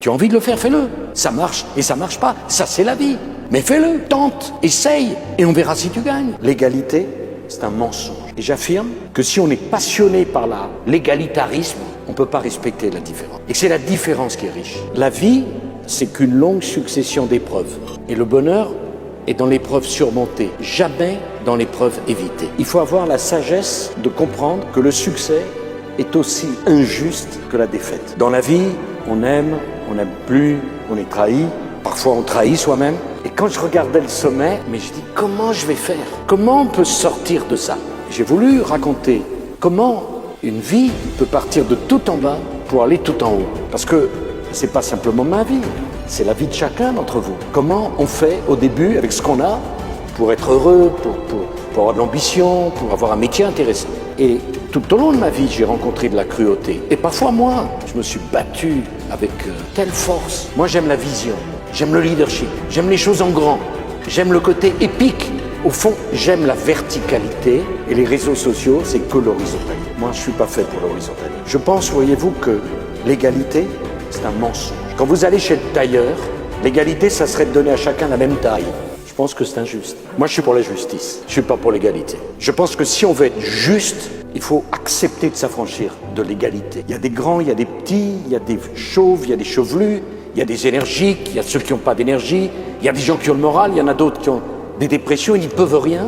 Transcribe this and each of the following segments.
Tu as envie de le faire, fais-le. Ça marche et ça marche pas, ça c'est la vie. Mais fais-le, tente, essaye, et on verra si tu gagnes. L'égalité, c'est un mensonge. Et j'affirme que si on est passionné par l'égalitarisme, on ne peut pas respecter la différence. Et c'est la différence qui est riche. La vie, c'est qu'une longue succession d'épreuves. Et le bonheur est dans l'épreuve surmontée, jamais dans l'épreuve évitée. Il faut avoir la sagesse de comprendre que le succès est aussi injuste que la défaite. Dans la vie, on n'aime plus, on est trahi, parfois on trahit soi-même. Et quand je regardais le sommet, mais je dis comment je vais faire? Comment on peut sortir de ça? J'ai voulu raconter comment une vie peut partir de tout en bas pour aller tout en haut. Parce que c'est pas simplement ma vie, c'est la vie de chacun d'entre vous. Comment on fait au début avec ce qu'on a pour être heureux, pour avoir de l'ambition, pour avoir un métier intéressant. Et tout au long de ma vie, j'ai rencontré de la cruauté. Et parfois, moi, je me suis battu avec telle force. Moi, j'aime la vision, j'aime le leadership, j'aime les choses en grand, j'aime le côté épique. Au fond, j'aime la verticalité et les réseaux sociaux, c'est que l'horizontalité. Moi, je ne suis pas fait pour l'horizontalité. Je pense, voyez-vous, que l'égalité, c'est un mensonge. Quand vous allez chez le tailleur, l'égalité, ça serait de donner à chacun la même taille. Je pense que c'est injuste. Moi, je suis pour la justice. Je ne suis pas pour l'égalité. Je pense que si on veut être juste, il faut accepter de s'affranchir de l'égalité. Il y a des grands, il y a des petits, il y a des chauves, il y a des chevelus, il y a des énergiques, il y a ceux qui n'ont pas d'énergie, il y a des gens qui ont le moral, il y en a d'autres qui ont des dépressions, ils n'y peuvent rien.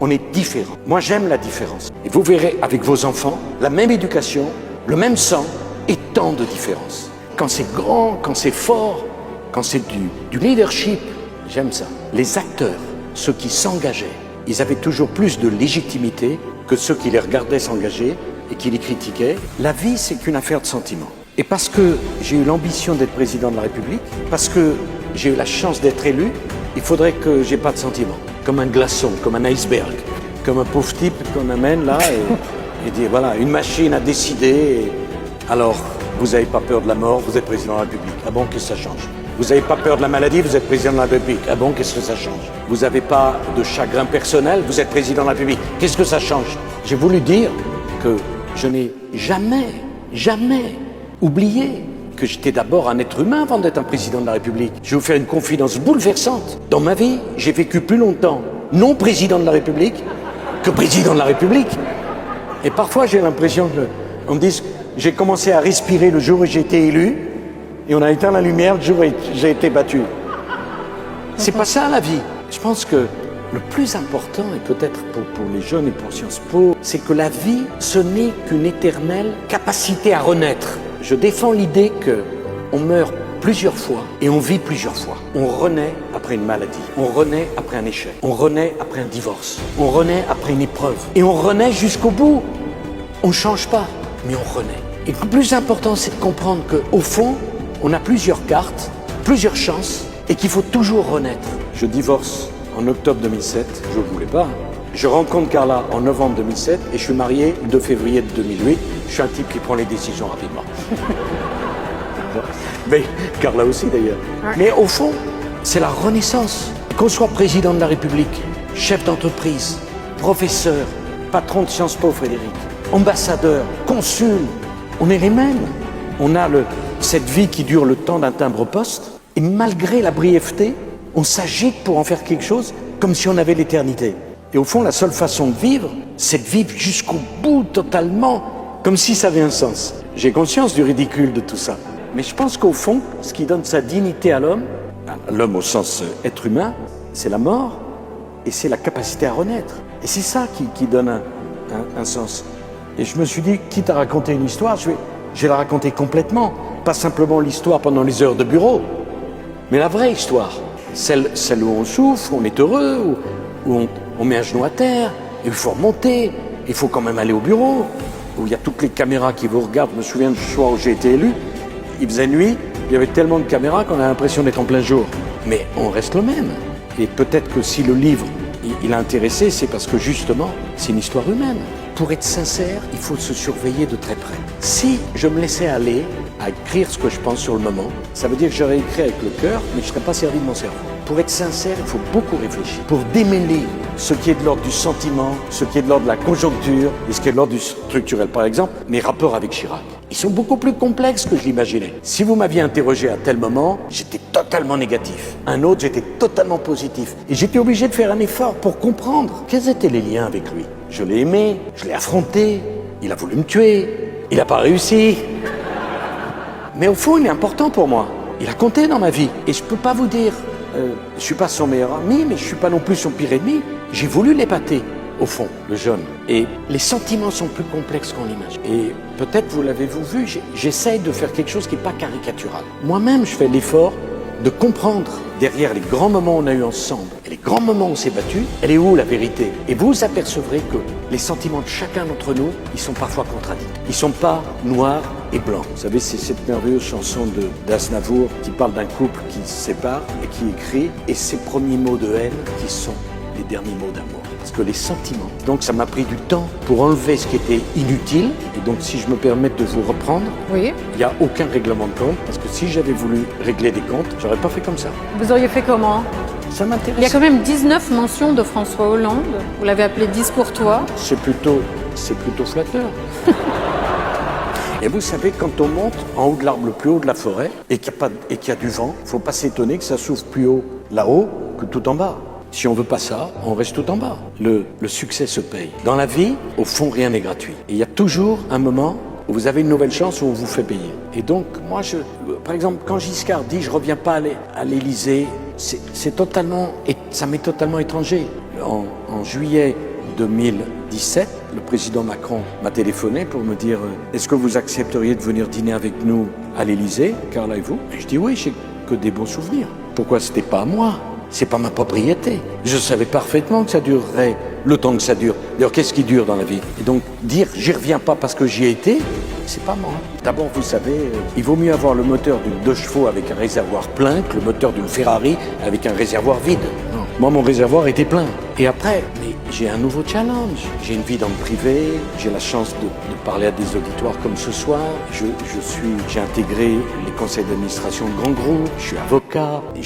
On est différents. Moi, j'aime la différence. Et vous verrez avec vos enfants, la même éducation, le même sang et tant de différences. Quand c'est grand, quand c'est fort, quand c'est du leadership, j'aime ça. Les acteurs, ceux qui s'engageaient, ils avaient toujours plus de légitimité que ceux qui les regardaient s'engager et qui les critiquaient. La vie, c'est qu'une affaire de sentiments. Et parce que j'ai eu l'ambition d'être président de la République, parce que j'ai eu la chance d'être élu, il faudrait que j'ai pas de sentiments. Comme un glaçon, comme un iceberg, comme un pauvre type qu'on amène là et dit voilà, une machine a décidé. Alors, vous n'avez pas peur de la mort, vous êtes président de la République. Ah bon, qu'est-ce que ça change? Vous n'avez pas peur de la maladie, vous êtes président de la République. Ah bon, qu'est-ce que ça change? Vous n'avez pas de chagrin personnel, vous êtes président de la République. Qu'est-ce que ça change? J'ai voulu dire que je n'ai jamais oublié que j'étais d'abord un être humain avant d'être un président de la République. Je vais vous faire une confidence bouleversante. Dans ma vie, j'ai vécu plus longtemps non président de la République que président de la République. Et parfois, j'ai l'impression qu'on me dise j'ai commencé à respirer le jour où j'ai été élu et on a éteint la lumière le jour où j'ai été battu. C'est pas ça la vie. Je pense que le plus important, et peut-être pour les jeunes et pour Sciences Po, c'est que la vie, ce n'est qu'une éternelle capacité à renaître. Je défends l'idée qu'on meurt plusieurs fois et on vit plusieurs fois. On renaît après une maladie, on renaît après un échec, on renaît après un divorce, on renaît après une épreuve et on renaît jusqu'au bout. On ne change pas, mais on renaît. Et le plus important, c'est de comprendre qu'au fond, on a plusieurs cartes, plusieurs chances et qu'il faut toujours renaître. Je divorce en octobre 2007, je ne le voulais pas. Je rencontre Carla en novembre 2007 et je suis marié le 2 février 2008. Je suis un type qui prend les décisions rapidement. Mais Carla aussi d'ailleurs. Mais au fond, c'est la renaissance. Qu'on soit président de la République, chef d'entreprise, professeur, patron de Sciences Po Frédéric, ambassadeur, consul, on est les mêmes. On a cette vie qui dure le temps d'un timbre-poste et malgré la brièveté, on s'agite pour en faire quelque chose comme si on avait l'éternité. Et au fond, la seule façon de vivre, c'est de vivre jusqu'au bout totalement, comme si ça avait un sens. J'ai conscience du ridicule de tout ça. Mais je pense qu'au fond, ce qui donne sa dignité à l'homme au sens être humain, c'est la mort et c'est la capacité à renaître. Et c'est ça qui donne un sens. Et je me suis dit, quitte à raconter une histoire, je vais la raconter complètement. Pas simplement l'histoire pendant les heures de bureau, mais la vraie histoire. Celle où on souffre, où on est heureux, où on met un genou à terre, et il faut remonter, il faut quand même aller au bureau, où il y a toutes les caméras qui vous regardent. Je me souviens du soir où j'ai été élu, il faisait nuit, il y avait tellement de caméras qu'on a l'impression d'être en plein jour. Mais on reste le même. Et peut-être que si le livre, il a intéressé, c'est parce que justement, c'est une histoire humaine. Pour être sincère, il faut se surveiller de très près. Si je me laissais aller à écrire ce que je pense sur le moment, ça veut dire que j'aurais écrit avec le cœur, mais je ne serais pas servi de mon cerveau. Pour être sincère, il faut beaucoup réfléchir. Pour démêler ce qui est de l'ordre du sentiment, ce qui est de l'ordre de la conjoncture et ce qui est de l'ordre du structurel. Par exemple, mes rapports avec Chirac. ils sont beaucoup plus complexes que je l'imaginais. Si vous m'aviez interrogé à tel moment, j'étais totalement négatif. Un autre, j'étais totalement positif. Et j'étais obligé de faire un effort pour comprendre quels étaient les liens avec lui. Je l'ai aimé, je l'ai affronté, il a voulu me tuer, il n'a pas réussi. Mais au fond, il est important pour moi. Il a compté dans ma vie. Et je peux pas vous dire, je suis pas son meilleur ami, mais je suis pas non plus son pire ennemi. J'ai voulu l'épater, au fond, le jeune. Et les sentiments sont plus complexes qu'on l'imagine. Et peut-être vous l'avez-vous vu, j'essaye de faire quelque chose qui n'est pas caricatural. Moi-même, je fais l'effort de comprendre derrière les grands moments qu'on a eu ensemble et les grands moments où on s'est battu, elle est où la vérité? Et vous apercevrez que les sentiments de chacun d'entre nous, ils sont parfois contradictoires. Ils ne sont pas noirs et blancs. Vous savez, c'est cette merveilleuse chanson d'Aznavour qui parle d'un couple qui se sépare et qui écrit « Et ses premiers mots de haine qui sont les derniers mots d'amour ». Parce que les sentiments. Donc ça m'a pris du temps pour enlever ce qui était inutile. Et donc si je me permets de vous reprendre, Oui. il n'y a aucun règlement de compte. Parce que si j'avais voulu régler des comptes, j'aurais pas fait comme ça. Vous auriez fait comment? Ça m'intéresse. Il y a quand même 19 mentions de François Hollande. Vous l'avez appelé discours toi. C'est plutôt flatteur. Et vous savez, quand on monte en haut de l'arbre le plus haut de la forêt et qu'il y a du vent, il ne faut pas s'étonner que ça souffle plus haut là-haut que tout en bas. Si on veut pas ça, on reste tout en bas. Le succès se paye. Dans la vie, au fond, rien n'est gratuit. Et il y a toujours un moment où vous avez une nouvelle chance où on vous fait payer. Et donc, moi, par exemple, quand Giscard dit « je reviens pas à l'Élysée », c'est totalement, ça m'est totalement étranger. En juillet 2017, le président Macron m'a téléphoné pour me dire « Est-ce que vous accepteriez de venir dîner avec nous à l'Élysée, Carla et vous ?» Et je dis « Oui, j'ai que des bons souvenirs. » Pourquoi c'était pas à moi? C'est pas ma propriété. Je savais parfaitement que ça durerait le temps que ça dure. D'ailleurs, qu'est-ce qui dure dans la vie? Et donc, dire « j'y reviens pas parce que j'y ai été », c'est pas moi. D'abord, vous savez, il vaut mieux avoir le moteur d'une 2 chevaux avec un réservoir plein que le moteur d'une Ferrari avec un réservoir vide. Non. Moi, mon réservoir était plein. Et après, mais j'ai un nouveau challenge. J'ai une vie dans le privé, j'ai la chance de parler à des auditoires comme ce soir. J'ai intégré les conseils d'administration de grands groupes, je suis avocat, et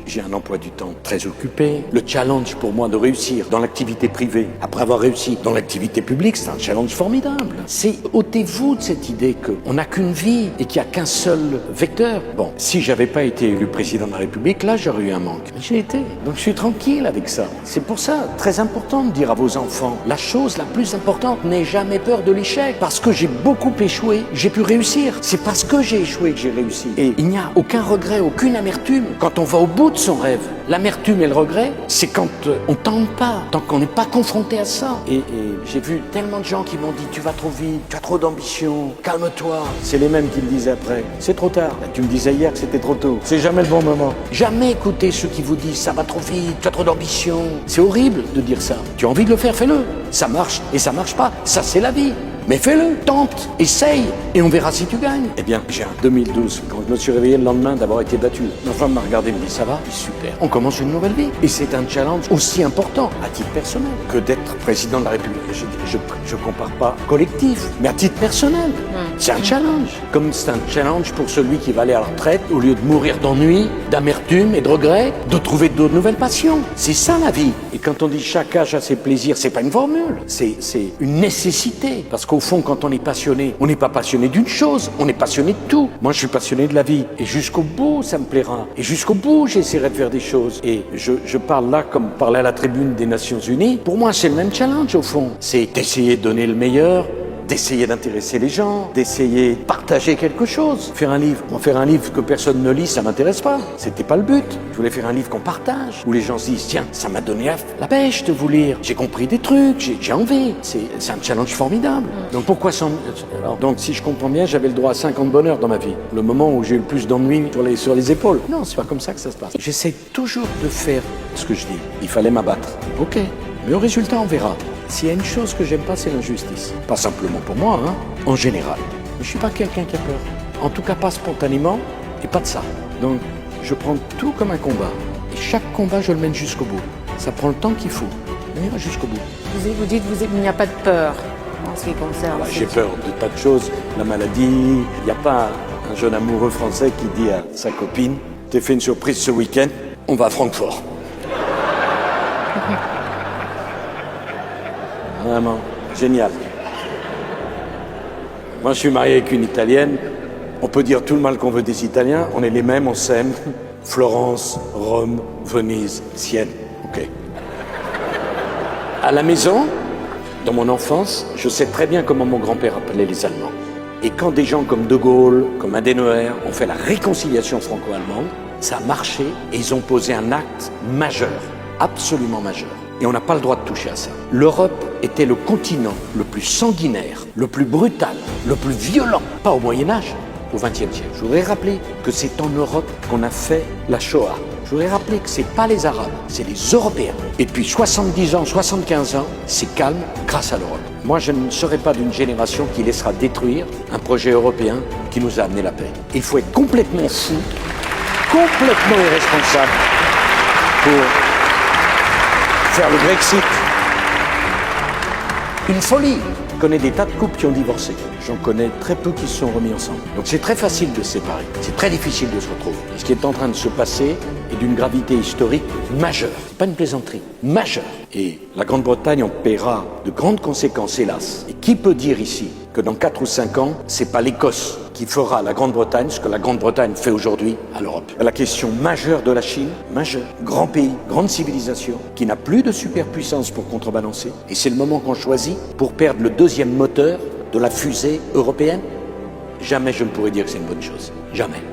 j'ai un emploi du temps très occupé. Le challenge pour moi de réussir dans l'activité privée, après avoir réussi dans l'activité publique, c'est un challenge formidable. C'est ôtez-vous de cette idée qu'on n'a qu'une vie et qu'il n'y a qu'un seul vecteur. Bon, si j'avais pas été élu président de la République, là j'aurais eu un manque. Mais j'ai été, donc je suis tranquille avec ça. C'est pour ça, très important de dire à vos enfants, la chose la plus importante, n'aie jamais peur de l'échec. Parce que j'ai beaucoup échoué, j'ai pu réussir. C'est parce que j'ai échoué que j'ai réussi. Et il n'y a aucun regret, aucune amertume quand on va au bout de son rêve. L'amertume et le regret, c'est quand on tente pas, tant qu'on n'est pas confronté à ça. Et j'ai vu tellement de gens qui m'ont dit, tu vas trop vite, tu as trop d'ambition, calme-toi. C'est les mêmes qui le disaient après. C'est trop tard. Tu me disais hier que c'était trop tôt. C'est jamais le bon moment. Jamais écouter ceux qui vous disent, ça va trop vite, tu as trop d'ambition. C'est horrible de dire ça. Tu as envie de le faire, fais-le. Ça marche et ça marche pas. Ça, c'est la vie. Mais fais-le, tente, essaye, et on verra si tu gagnes. Eh bien, j'ai un 2012, quand je me suis réveillé le lendemain d'avoir été battu, ma femme m'a regardé et me dit, ça va? Super. On commence une nouvelle vie. Et c'est un challenge aussi important, à titre personnel, que d'être président de la République. Je compare pas collectif, mais à titre personnel. C'est un challenge. Comme c'est un challenge pour celui qui va aller à la retraite, au lieu de mourir d'ennui, d'amertume et de regret, de trouver d'autres nouvelles passions. C'est ça la vie. Et quand on dit chaque âge a ses plaisirs, c'est pas une formule, c'est une nécessité. Parce qu'au fond, quand on est passionné, on n'est pas passionné d'une chose, on est passionné de tout. Moi, je suis passionné de la vie. Et jusqu'au bout, ça me plaira. Et jusqu'au bout, j'essaierai de faire des choses. Et je parle là comme parler à la tribune des Nations Unies. Pour moi, c'est le même challenge, au fond. C'est d'essayer de donner le meilleur, d'essayer d'intéresser les gens, d'essayer de partager quelque chose. Faire un livre. Moi, faire un livre que personne ne lit, ça m'intéresse pas. C'était pas le but. Je voulais faire un livre qu'on partage, où les gens se disent, tiens, ça m'a donné la pêche de vous lire. J'ai compris des trucs, j'ai envie. C'est un challenge formidable. Donc pourquoi donc si je comprends bien, j'avais le droit à 50 bonheurs dans ma vie. Le moment où j'ai eu le plus d'ennuis sur les épaules. Non, c'est pas comme ça que ça se passe. J'essaie toujours de faire ce que je dis. Il fallait m'abattre. Ok. Mais au résultat, on verra. S'il y a une chose que j'aime pas, c'est l'injustice. Pas simplement pour moi, hein, en général. Mais je suis pas quelqu'un qui a peur. En tout cas, pas spontanément, et pas de ça. Donc, je prends tout comme un combat. Et chaque combat, je le mène jusqu'au bout. Ça prend le temps qu'il faut, mais on ira jusqu'au bout. Vous dites qu'il n'y a pas de peur en ce qui concerne. Voilà, j'ai peur de tas de choses. La maladie, il n'y a pas un jeune amoureux français qui dit à sa copine, t'ai fait une surprise ce week-end, on va à Francfort. Vraiment, génial. Moi, je suis marié avec une Italienne. On peut dire tout le mal qu'on veut des Italiens. On est les mêmes, on s'aime. Florence, Rome, Venise, Sienne. OK. À la maison, dans mon enfance, je sais très bien comment mon grand-père appelait les Allemands. Et quand des gens comme De Gaulle, comme Adenauer ont fait la réconciliation franco-allemande, ça a marché et ils ont posé un acte majeur, absolument majeur. Et on n'a pas le droit de toucher à ça. L'Europe était le continent le plus sanguinaire, le plus brutal, le plus violent, pas au Moyen-Âge, au XXe siècle. Je voudrais rappeler que c'est en Europe qu'on a fait la Shoah. Je voudrais rappeler que c'est pas les Arabes, c'est les Européens. Et depuis 70 ans, 75 ans, c'est calme grâce à l'Europe. Moi, je ne serai pas d'une génération qui laissera détruire un projet européen qui nous a amené la paix. Il faut être complètement fou, complètement irresponsable pour faire le Brexit. Une folie. Je connais des tas de couples qui ont divorcé. J'en connais très peu qui se sont remis ensemble. Donc c'est très facile de se séparer. C'est très difficile de se retrouver. Et ce qui est en train de se passer est d'une gravité historique majeure. C'est pas une plaisanterie, majeure. Et la Grande-Bretagne en paiera de grandes conséquences, hélas. Et qui peut dire ici que dans 4 ou 5 ans, c'est pas l'Écosse qui fera à la Grande-Bretagne ce que la Grande-Bretagne fait aujourd'hui à l'Europe. La question majeure de la Chine, majeure, grand pays, grande civilisation, qui n'a plus de superpuissance pour contrebalancer. Et c'est le moment qu'on choisit pour perdre le deuxième moteur de la fusée européenne. Jamais je ne pourrais dire que c'est une bonne chose. Jamais.